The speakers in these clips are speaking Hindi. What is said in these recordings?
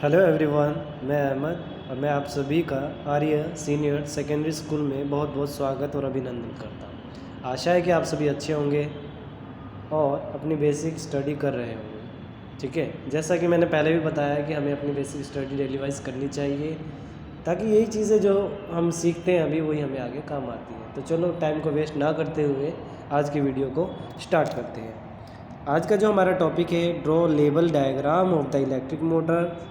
हेलो एवरीवन, मैं अहमद और मैं आप सभी का आर्य सीनियर सेकेंडरी स्कूल में बहुत बहुत स्वागत और अभिनंदन करता हूँ। आशा है कि आप सभी अच्छे होंगे और अपनी बेसिक स्टडी कर रहे होंगे। ठीक है, जैसा कि मैंने पहले भी बताया कि हमें अपनी बेसिक स्टडी डेली वाइज करनी चाहिए ताकि यही चीज़ें जो हम सीखते हैं अभी वही हमें आगे काम आती हैं। तो चलो टाइम को वेस्ट ना करते हुए आज की वीडियो को स्टार्ट करते हैं। आज का जो हमारा टॉपिक है, draw label diagram of the electric motor,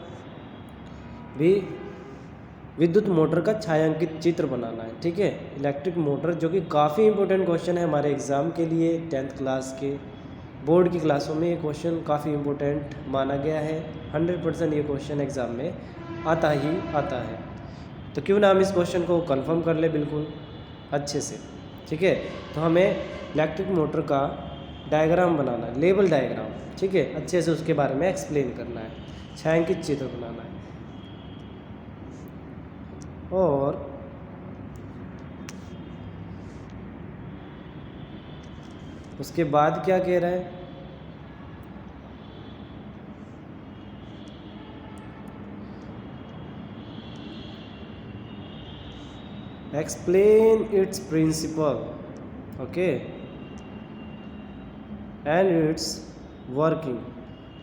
भी विद्युत मोटर का छायांकित चित्र बनाना है। ठीक है, इलेक्ट्रिक मोटर जो कि काफ़ी इंपॉर्टेंट क्वेश्चन है हमारे एग्ज़ाम के लिए। 10th क्लास के बोर्ड की क्लासों में ये क्वेश्चन काफ़ी इंपॉर्टेंट माना गया है। 100% ये क्वेश्चन एग्ज़ाम में आता ही आता है। तो क्यों ना हम इस क्वेश्चन को कंफर्म कर ले बिल्कुल अच्छे से। ठीक है, तो हमें इलेक्ट्रिक मोटर का डायग्राम बनाना है, लेबल डायग्राम। ठीक है, अच्छे से उसके बारे में एक्सप्लेन करना है, छायांकित चित्र बनाना है। और उसके बाद क्या कह रहा है, explain its principle, okay, and its working.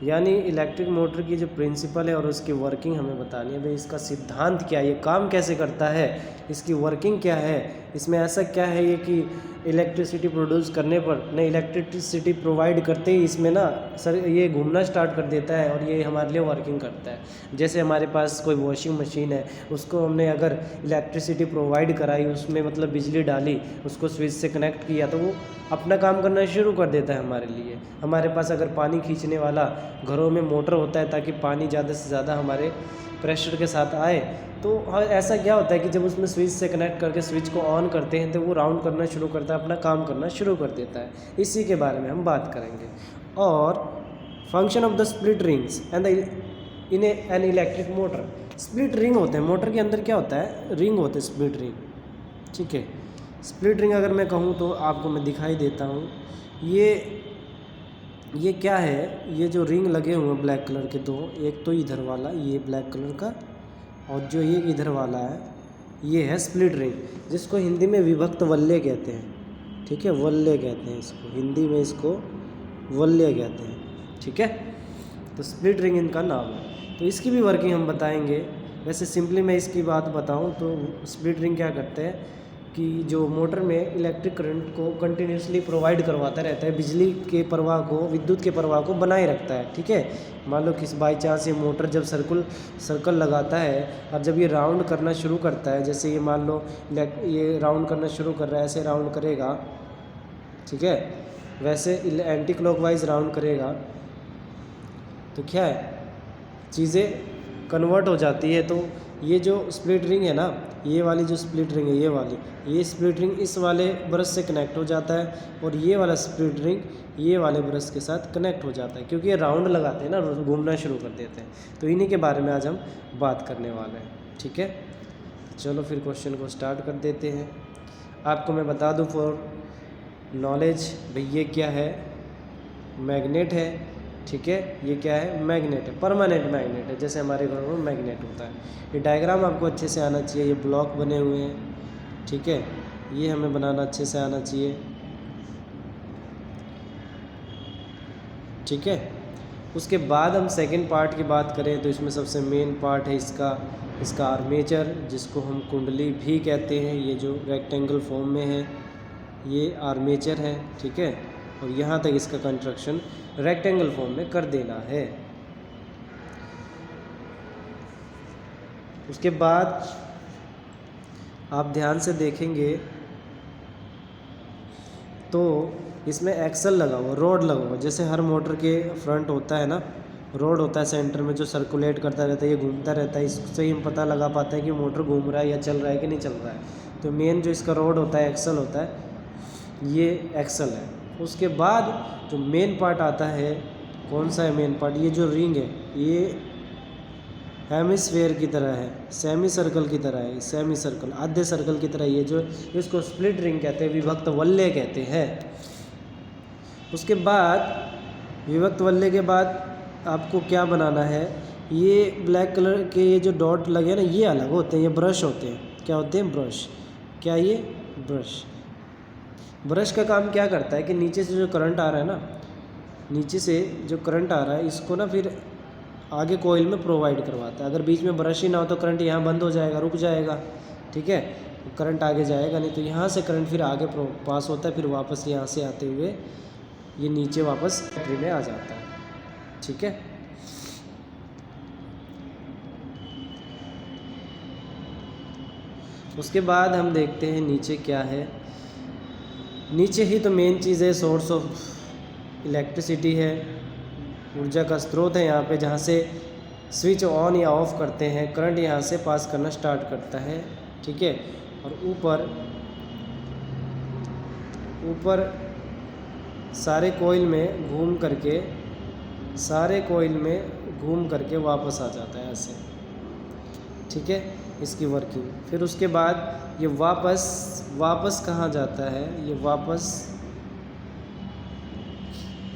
यानी इलेक्ट्रिक मोटर की जो प्रिंसिपल है और उसकी वर्किंग हमें बतानी है। भाई इसका सिद्धांत क्या है, ये काम कैसे करता है, इसकी वर्किंग क्या है, इसमें ऐसा क्या है ये कि इलेक्ट्रिसिटी प्रोड्यूस करने पर नहीं, इलेक्ट्रिसिटी प्रोवाइड करते ही इसमें ना सर ये घूमना स्टार्ट कर देता है और ये हमारे लिए वर्किंग करता है। जैसे हमारे पास कोई वॉशिंग मशीन है, उसको हमने अगर इलेक्ट्रिसिटी प्रोवाइड कराई, उसमें मतलब बिजली डाली, उसको स्विच से कनेक्ट किया तो वो अपना काम करना शुरू कर देता है हमारे लिए। हमारे पास अगर पानी खींचने वाला घरों में मोटर होता है ताकि पानी ज़्यादा से ज़्यादा हमारे प्रेशर के साथ आए, तो ऐसा क्या होता है कि जब उसमें स्विच से कनेक्ट करके स्विच को ऑन करते हैं तो वो राउंड करना शुरू करता है, अपना काम करना शुरू कर देता है। इसी के बारे में हम बात करेंगे। और function of the split rings and in an electric motor. Split ring होते हैं मोटर के अंदर, क्या होता है, रिंग होते हैं, स्प्लिट रिंग। ठीक है, स्प्लिट रिंग अगर मैं कहूँ तो आपको मैं दिखाई देता हूँ। ये क्या है, ये जो रिंग लगे हुए हैं ब्लैक कलर के दो, एक तो इधर वाला ये ब्लैक कलर का और जो ये इधर वाला है ये है स्प्लिट रिंग, जिसको हिंदी में विभक्त वल्य कहते हैं। ठीक है, वल्य कहते हैं इसको, हिंदी में इसको वल्य कहते हैं। ठीक है, तो स्प्लिट रिंग इनका नाम है। तो इसकी भी वर्किंग हम बताएंगे। वैसे सिंपली मैं इसकी बात बताऊं तो स्प्लिट रिंग क्या करते हैं कि जो मोटर में इलेक्ट्रिक करंट को कंटिन्यूसली प्रोवाइड करवाता रहता है, बिजली के प्रवाह को, विद्युत के प्रवाह को बनाए रखता है। ठीक है, मान लो किस बाई चांस ये मोटर जब सर्कल लगाता है और जब ये राउंड करना शुरू करता है, जैसे ये मान लो ये राउंड करना शुरू कर रहा है, ऐसे राउंड करेगा। ठीक है, वैसे एंटी क्लॉकवाइज राउंड करेगा तो क्या है, चीज़ें कन्वर्ट हो जाती है। तो ये जो स्प्लिट रिंग है ना, ये वाली जो स्प्लिट रिंग है, ये स्प्लिट रिंग इस वाले ब्रश से कनेक्ट हो जाता है और ये वाला स्प्लिट रिंग ये वाले ब्रश के साथ कनेक्ट हो जाता है, क्योंकि ये राउंड लगाते हैं ना, घूमना शुरू कर देते हैं। तो इन्हीं के बारे में आज हम बात करने वाले हैं। ठीक है, चलो फिर क्वेश्चन को स्टार्ट कर देते हैं। आपको मैं बता दूँ फॉर नॉलेज, भाई ये क्या है, मैग्नेट है। ठीक है, ये क्या है, मैग्नेट है, परमानेंट मैग्नेट है, जैसे हमारे घरों में मैग्नेट होता है। ये डायग्राम आपको अच्छे से आना चाहिए, ये ब्लॉक बने हुए हैं। ठीक है, ये हमें बनाना अच्छे से आना चाहिए। ठीक है, उसके बाद हम सेकंड पार्ट की बात करें तो इसमें सबसे मेन पार्ट है इसका आर्मेचर, जिसको हम कुंडली भी कहते हैं। ये जो रेक्टेंगल फॉर्म में है ये आर्मेचर है। ठीक है, और यहाँ तक इसका कंस्ट्रक्शन रेक्टेंगल फॉर्म में कर देना है। उसके बाद आप ध्यान से देखेंगे तो इसमें एक्सल लगा हुआ, रॉड लगा हुआ, जैसे हर मोटर के फ्रंट होता है ना, रॉड होता है सेंटर में जो सर्कुलेट करता रहता है, ये घूमता रहता है। इससे ही हम पता लगा पाते हैं कि मोटर घूम रहा है या चल रहा है कि नहीं चल रहा है। तो मेन जो इसका रॉड होता है, एक्सल होता है, ये एक्सल है। उसके बाद जो मेन पार्ट आता है, कौन सा है मेन पार्ट, ये जो रिंग है ये हेमिस्फेयर की तरह है, सेमी सर्कल की तरह है, सेमी सर्कल, आधे सर्कल की तरह। ये जो इसको स्प्लिट रिंग कहते हैं, विभक्त वल्य कहते हैं। उसके बाद विभक्त वल्य के बाद आपको क्या बनाना है ये ब्लैक कलर के ये जो डॉट लगे हैं ना, ये अलग होते हैं, ये ब्रश होते हैं। क्या होते हैं? ब्रश। क्या ये? ब्रश। ब्रश का काम क्या करता है कि नीचे से जो करंट आ रहा है ना, नीचे से जो करंट आ रहा है इसको ना फिर आगे कोयल में प्रोवाइड करवाता है। अगर बीच में ब्रश ही ना हो तो करंट यहाँ बंद हो जाएगा, रुक जाएगा, ठीक है, करंट आगे जाएगा नहीं। तो यहाँ से करंट फिर आगे पास होता है, फिर वापस यहाँ से आते हुए ये नीचे वापस बैटरी में आ जाता है, ठीक है। उसके बाद हम देखते हैं नीचे क्या है। नीचे ही तो मेन चीज़ है, सोर्स ऑफ इलेक्ट्रिसिटी है, ऊर्जा का स्रोत है यहाँ पे, जहाँ से स्विच ऑन या ऑफ करते हैं, करंट यहाँ से पास करना स्टार्ट करता है, ठीक है। और ऊपर सारे कोयल में घूम करके वापस आ जाता है ऐसे, ठीक है, इसकी वर्किंग। फिर उसके बाद ये वापस कहाँ जाता है? ये वापस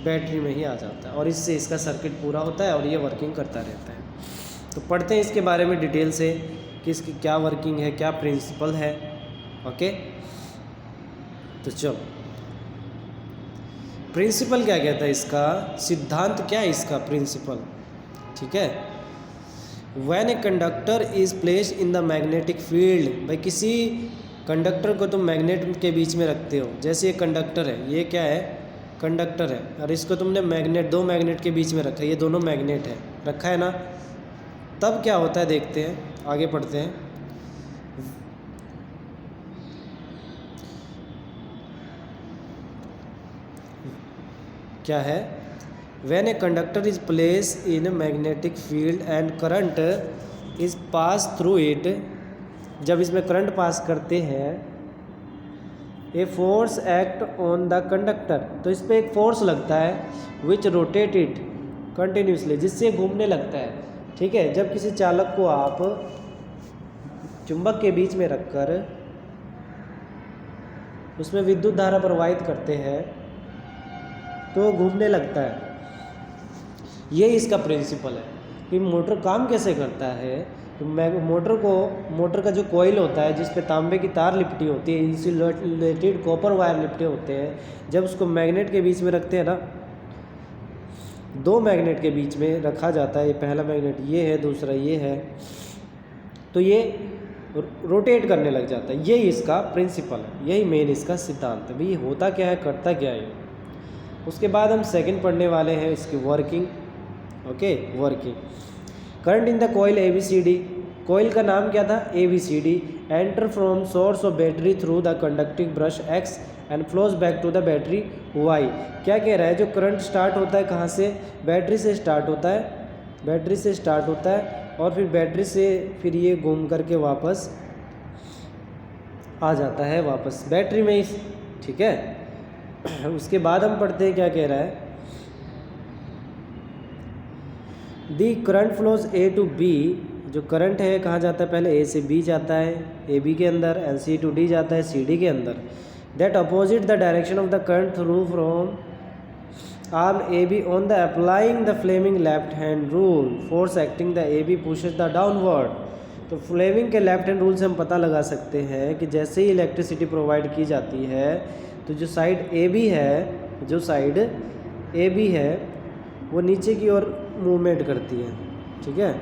बैटरी में ही आ जाता है और इससे इसका सर्किट पूरा होता है और ये वर्किंग करता रहता है। तो पढ़ते हैं इसके बारे में डिटेल से कि इसकी क्या वर्किंग है, क्या प्रिंसिपल है। ओके, तो चलो, प्रिंसिपल क्या कहता है इसका, सिद्धांत क्या है इसका, प्रिंसिपल, ठीक है। When a conductor is placed in the magnetic field, भाई किसी कंडक्टर को तुम मैग्नेट के बीच में रखते हो, जैसे ये कंडक्टर है, ये क्या है, कंडक्टर है, और इसको तुमने दो मैग्नेट के बीच में रखा है, ये दोनों मैग्नेट है, रखा है ना, तब क्या होता है देखते हैं, आगे पढ़ते हैं। क्या है? When a conductor is placed in magnetic field and current is pass through it, जब इसमें करंट पास करते हैं, a force act on the conductor, तो इस पर एक फोर्स लगता है, विच रोटेट इट कंटिन्यूसली, जिससे घूमने लगता है, ठीक है। जब किसी चालक को आप चुंबक के बीच में रखकर उसमें विद्युत धारा प्रवाहित करते हैं तो घूमने लगता है। ये इसका प्रिंसिपल है कि मोटर काम कैसे करता है। तो मोटर का जो कॉइल होता है, जिस पे तांबे की तार लिपटी होती है, इंसुलेटेड कॉपर वायर लिपटे होते हैं, जब उसको मैग्नेट के बीच में रखते हैं ना, दो मैग्नेट के बीच में रखा जाता है, ये पहला मैग्नेट ये है, दूसरा ये है, तो ये रोटेट करने लग जाता है। यही इसका प्रिंसिपल है, यही मेन इसका सिद्धांत है। भाई होता क्या है, करता क्या है। उसके बाद हम सेकंड पढ़ने वाले हैं इसकी working. Okay, working. Current in the coil ABCD, coil का नाम क्या था, ABCD, enter from source of battery through the conducting brush X and flows back to the battery Y। क्या कह रहा है, जो करंट स्टार्ट होता है कहाँ से, बैटरी से स्टार्ट होता है, और फिर बैटरी से फिर ये घूम करके वापस आ जाता है वापस बैटरी में ही, ठीक है। उसके बाद हम पढ़ते हैं क्या कह रहा है, the current flows A to B, जो करंट है कहाँ जाता है, पहले A से B जाता है, AB के अंदर, एंड C टू D जाता है, CD के अंदर। That opposite the direction of the current through from arm AB on the applying the Fleming left hand rule, force acting the AB pushes the downward. तो फ्लेमिंग के लेफ्ट हैंड रूल से हम पता लगा सकते हैं कि जैसे ही इलेक्ट्रिसिटी प्रोवाइड की जाती है, तो जो साइड AB है वो नीचे की ओर मूवमेंट करती है, ठीक है।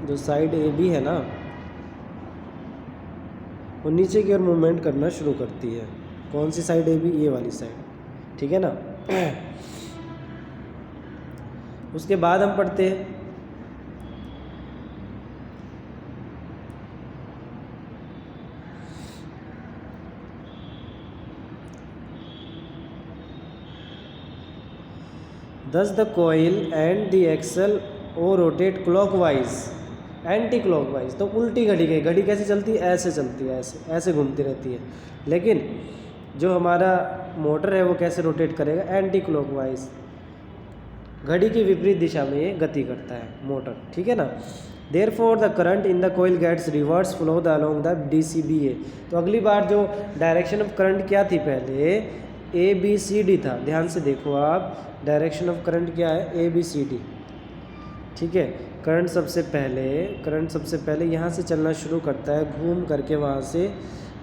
जो साइड AB है ना, वो नीचे की ओर मूवमेंट करना शुरू करती है। कौन सी साइड AB, ये वाली साइड, ठीक है ना। उसके बाद हम पढ़ते हैं Thus the coil and the axle O rotate clockwise, anti clockwise. तो उल्टी घड़ी कैसे चलती है, ऐसे चलती है, ऐसे घूमती रहती है। लेकिन जो हमारा मोटर है वो कैसे रोटेट करेगा, एंटी क्लॉकवाइज, घड़ी की विपरीत दिशा में ये गति करता है मोटर, ठीक है ना। Therefore the current in the coil gets reverse flow along the DCBA। तो अगली बार जो डायरेक्शन ऑफ करंट क्या थी, पहले ABCD था, ध्यान से देखो आप, डायरेक्शन ऑफ करंट क्या है, ABCD, ठीक है। करंट सबसे पहले यहाँ से चलना शुरू करता है, घूम करके वहाँ से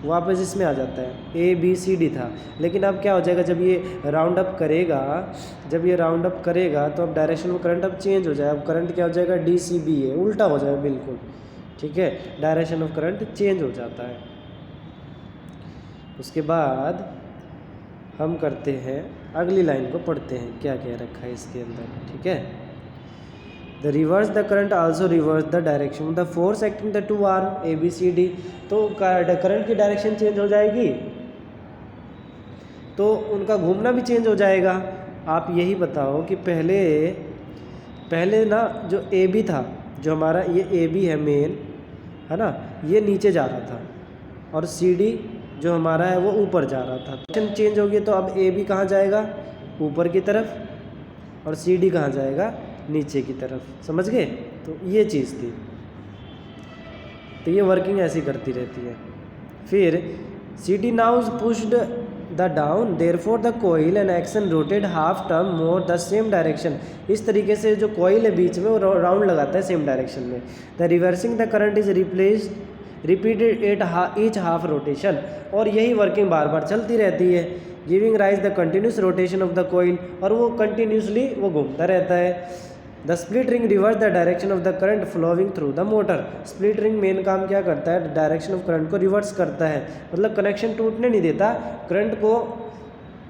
वापस इसमें आ जाता है। ABCD था, लेकिन अब क्या हो जाएगा, जब ये राउंड अप करेगा तो अब डायरेक्शन में करंट अब चेंज हो जाएगा। अब करंट क्या हो जाएगा, DCBA, उल्टा हो जाएगा बिल्कुल। ठीक है, डायरेक्शन ऑफ करंट चेंज हो जाता है। उसके बाद हम करते हैं अगली लाइन को, पढ़ते हैं क्या कह रखा है इसके अंदर। ठीक है, the reverse the current also reverse the direction the force acting the two arm ABCD। तो करंट की डायरेक्शन चेंज हो जाएगी तो उनका घूमना भी चेंज हो जाएगा। आप यही बताओ कि पहले ना जो AB था, जो हमारा ये AB है मेन, है ना, ये नीचे जा रहा था और CD जो हमारा है वो ऊपर जा रहा था। डायरेक्शन चेंज हो गई तो अब AB कहाँ जाएगा, ऊपर की तरफ, और CD कहाँ जाएगा, नीचे की तरफ। समझ गए? तो ये चीज़ थी। तो ये वर्किंग ऐसी करती रहती है। फिर CD now is pushed the down, therefore the coil and action rotate half turn more the same direction। इस तरीके से जो coil है बीच में वो राउंड लगाता है सेम डायरेक्शन में। The reversing the current is repeated at each half rotation। और यही वर्किंग बार बार चलती रहती है, giving rise the continuous rotation of the coil, और वो कंटिन्यूसली वो घूमता रहता है। The split ring reverse the direction of the current flowing through the motor. Split ring main काम क्या करता है, डायरेक्शन ऑफ करंट को रिवर्स करता है, मतलब कनेक्शन टूटने नहीं देता, करंट को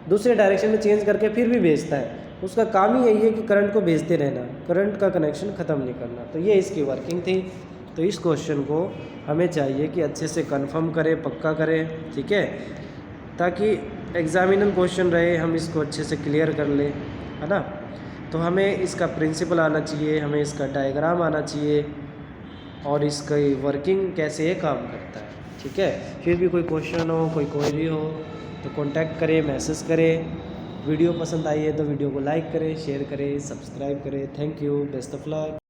दूसरे डायरेक्शन में चेंज करके फिर भी भेजता है। उसका काम ही यही है कि करंट को भेजते रहना, करंट का कनेक्शन ख़त्म नहीं करना। तो ये इसकी वर्किंग थी। तो इस क्वेश्चन को हमें चाहिए कि अच्छे से कंफर्म करें, पक्का करें, ठीक है, ताकि एग्जामिनर क्वेश्चन रहे हम इसको अच्छे से क्लियर कर लें, है ना। तो हमें इसका प्रिंसिपल आना चाहिए, हमें इसका डायग्राम आना चाहिए, और इसका वर्किंग कैसे ये काम करता है। ठीक है, फिर भी कोई क्वेश्चन हो, कोई क्वेरी हो तो कांटेक्ट करें, मैसेज करें। वीडियो पसंद आई है तो वीडियो को लाइक करें, शेयर करें, सब्सक्राइब करें। Thank you, best of luck.